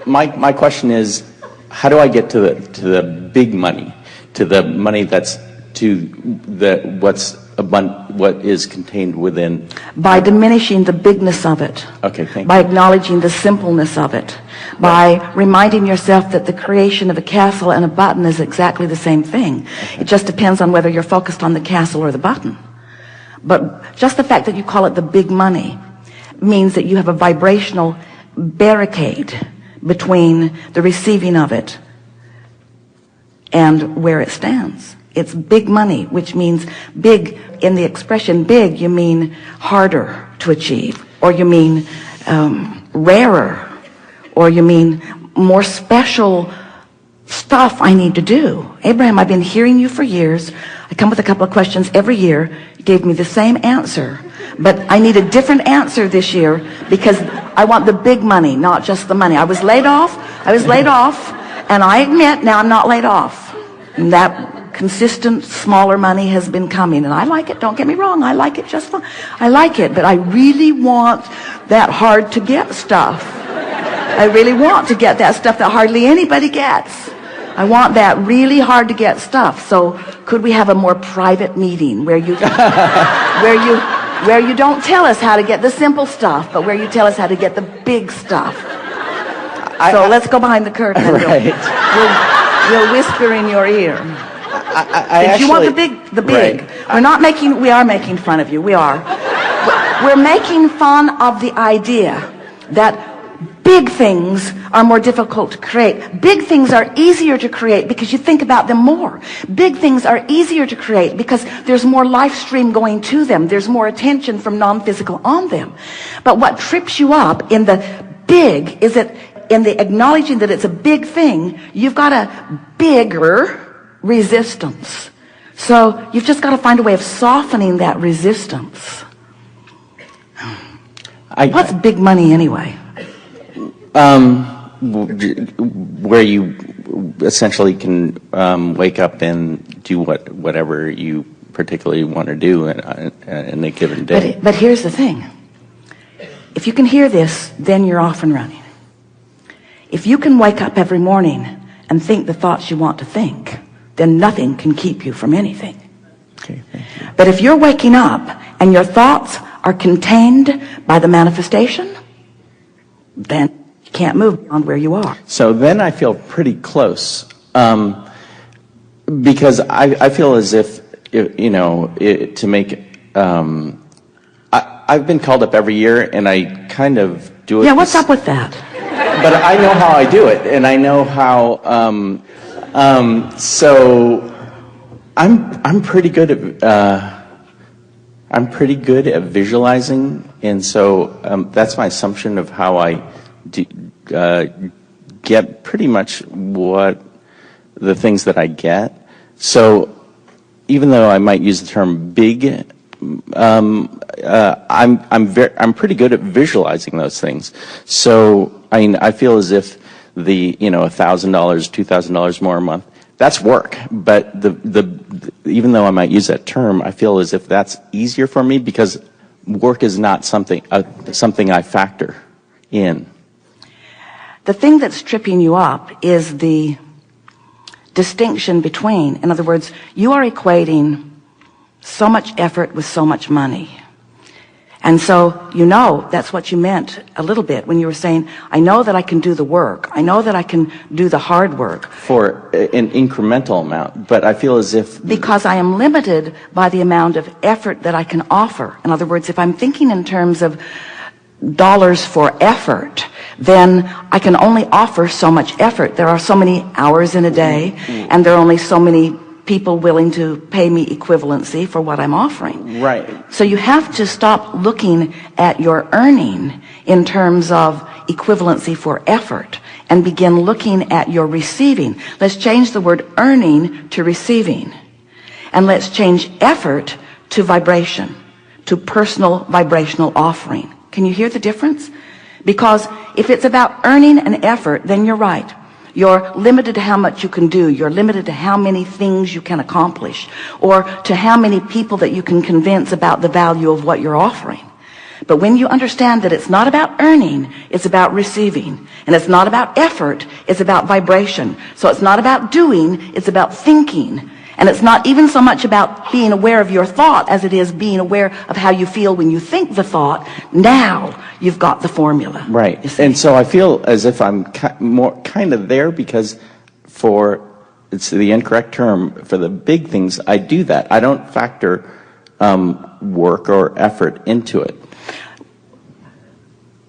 my question is, how do I get to the big money, to the money that's what is contained within? By diminishing the bigness of it. Okay, thank you. By acknowledging the simpleness of it. By reminding yourself that the creation of a castle and a button is exactly the same thing. Okay. It just depends on whether you're focused on the castle or the button. But just the fact that you call it the big money means that you have a vibrational barricade between the receiving of it and where it stands. It's big money, which means big. In the expression big, you mean harder to achieve, or you mean rarer, or you mean more special stuff I need to do. Abraham, I've been hearing you for years. I come with a couple of questions every year. You gave me the same answer, but I need a different answer this year because I want the big money, not just the money. I was laid off, and I admit now I'm not laid off. And that consistent smaller money has been coming, and I like it. Don't get me wrong, I like it just fine. I like it, but I really want that hard to get stuff. I really want to get that stuff that hardly anybody gets. I want that really hard to get stuff. So could we have a more private meeting where you where you don't tell us how to get the simple stuff, but where you tell us how to get the big stuff? So let's go behind the curtain. Right. We'll whisper in your ear. If you want the big. Right. We are making fun of you. We are. We're making fun of the idea that big things are more difficult to create. Big things are easier to create because you think about them more. Big things are easier to create because there's more life stream going to them. There's more attention from non-physical on them. But what trips you up in the big is that in the acknowledging that it's a big thing, you've got a bigger resistance. So you've just got to find a way of softening that resistance. What's big money anyway? Where you essentially can wake up and do whatever you particularly want to do in a given day. But here's the thing. If you can hear this, then you're off and running. If you can wake up every morning and think the thoughts you want to think, then nothing can keep you from anything. Okay, thank you. But if you're waking up and your thoughts are contained by the manifestation, then you can't move beyond where you are. So then I feel pretty close, because I feel as if to make I've been called up every year, and I kind of do it. Yeah, what's up with that? But I know how I do it, and I know how. So I'm pretty good at visualizing, and so that's my assumption of how I get pretty much what the things that I get. So even though I might use the term big, I'm pretty good at visualizing those things. So I mean, I feel as if the $1,000, $2,000 more a month, that's work. But even though I might use that term, I feel as if that's easier for me because work is not something I factor in. The thing that's tripping you up is the distinction between, in other words, you are equating so much effort with so much money. And so that's what you meant a little bit when you were saying, I know that I can do the work. I know that I can do the hard work. For an incremental amount, but I feel as if... Because I am limited by the amount of effort that I can offer. In other words, if I'm thinking in terms of dollars for effort, then I can only offer so much effort. There are so many hours in a day, and there are only so many people willing to pay me equivalency for what I'm offering. Right. So you have to stop looking at your earning in terms of equivalency for effort and begin looking at your receiving. Let's change the word earning to receiving. And let's change effort to vibration, to personal vibrational offering. Can you hear the difference? Because if it's about earning an effort, then you're right. You're limited to how much you can do. You're limited to how many things you can accomplish, or to how many people that you can convince about the value of what you're offering. But when you understand that it's not about earning, it's about receiving. And it's not about effort, it's about vibration. So it's not about doing, it's about thinking. And it's not even so much about being aware of your thought as it is being aware of how you feel when you think the thought. Now you've got the formula. Right. And so I feel as if I'm kind of there, because it's the incorrect term, for the big things, I do that. I don't factor work or effort into it.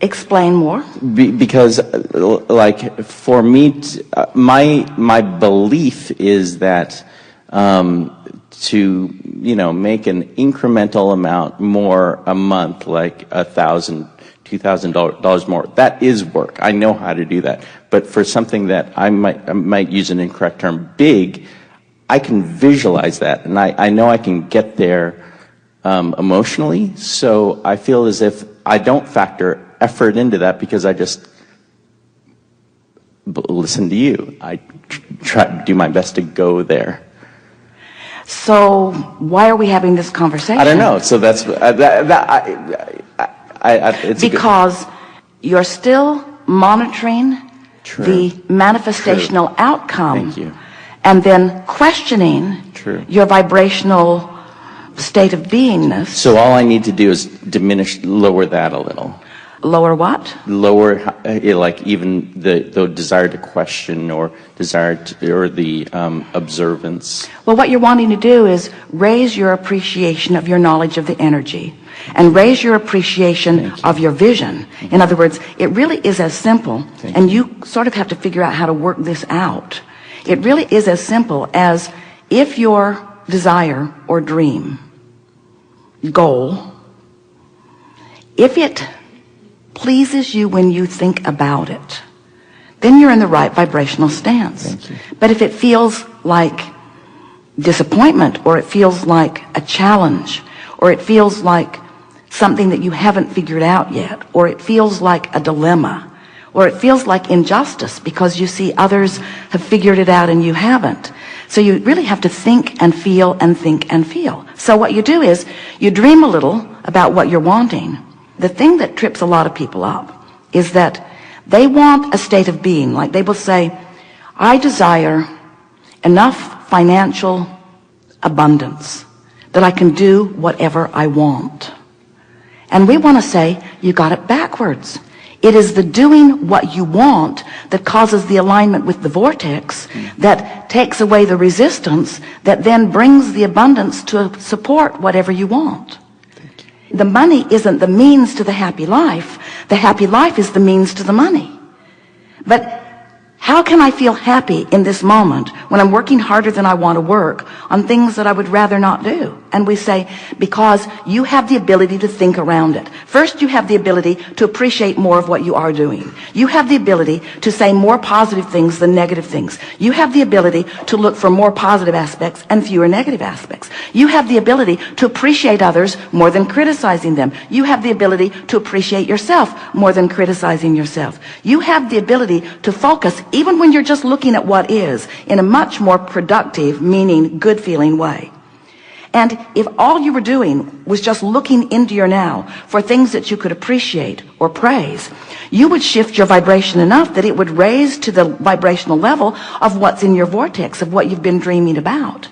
Explain more. Because, like, for me, my belief is that to make an incremental amount more a month, like $1,000, $2,000 more, that is work. I know how to do that. But for something that I might use an incorrect term, big, I can visualize that, and I know I can get there emotionally. So I feel as if I don't factor effort into that, because I just listen to you. I try to do my best to go there. So why are we having this conversation? I don't know. So that's it's because you're still monitoring the manifestational outcome. Thank you. And then questioning your vibrational state of beingness. So all I need to do is lower that a little. Lower what? Lower, like, even the desire to question, or or the observance. Well, what you're wanting to do is raise your appreciation of your knowledge of the energy, and raise your appreciation of your vision. In other words, it really is as simple, and you sort of have to figure out how to work this out. It really is as simple as, if your desire or dream, goal, if it pleases you when you think about it, then you're in the right vibrational stance. But if it feels like disappointment, or it feels like a challenge, or it feels like something that you haven't figured out yet, or it feels like a dilemma, or it feels like injustice because you see others have figured it out and you haven't. So you really have to think and feel and think and feel. So what you do is you dream a little about what you're wanting. The thing that trips a lot of people up is that they want a state of being. Like, they will say, I desire enough financial abundance that I can do whatever I want. And we want to say, you got it backwards. It is the doing what you want that causes the alignment with the vortex, that takes away the resistance, that then brings the abundance to support whatever you want. The money isn't the means to the happy life. The happy life is the means to the money. But how can I feel happy in this moment when I'm working harder than I want to work on things that I would rather not do? And we say, because you have the ability to think around it. First, you have the ability to appreciate more of what you are doing. You have the ability to say more positive things than negative things. You have the ability to look for more positive aspects and fewer negative aspects. You have the ability to appreciate others more than criticizing them. You have the ability to appreciate yourself more than criticizing yourself. You have the ability to focus, even when you're just looking at what is, in a much more productive, meaning, good feeling way. And if all you were doing was just looking into your now for things that you could appreciate or praise, you would shift your vibration enough that it would raise to the vibrational level of what's in your vortex, of what you've been dreaming about.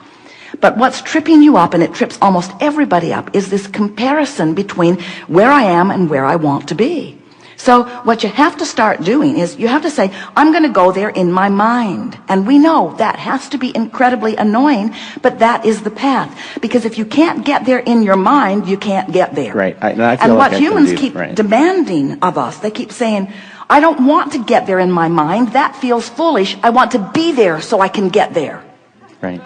But what's tripping you up, and it trips almost everybody up, is this comparison between where I am and where I want to be. So what you have to start doing is you have to say, I'm going to go there in my mind. And we know that has to be incredibly annoying, but that is the path. Because if you can't get there in your mind, you can't get there. Right. And what humans keep demanding of us, they keep saying, I don't want to get there in my mind. That feels foolish. I want to be there so I can get there. Right.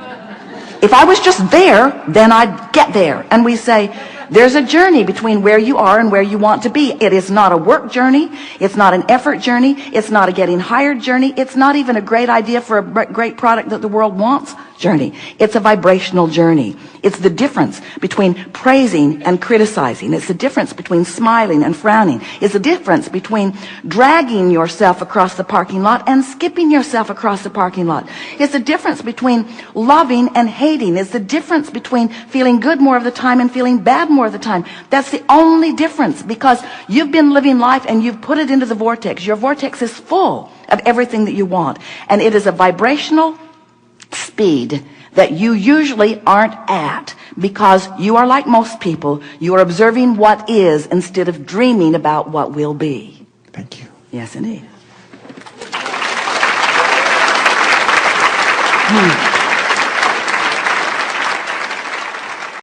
If I was just there, then I'd get there. And we say, there's a journey between where you are and where you want to be. It is not a work journey. It's not an effort journey. It's not a getting hired journey. It's not even a great idea for a great product that the world wants journey. It's a vibrational journey. It's the difference between praising and criticizing. It's the difference between smiling and frowning. It's the difference between dragging yourself across the parking lot and skipping yourself across the parking lot. It's the difference between loving and hating. It's the difference between feeling good more of the time and feeling bad more of the time. That's the only difference, because you've been living life and you've put it into the vortex. Your vortex is full of everything that you want, and it is a vibrational speed that you usually aren't at, because you are like most people. You are observing what is instead of dreaming about what will be. Thank you. Yes, indeed.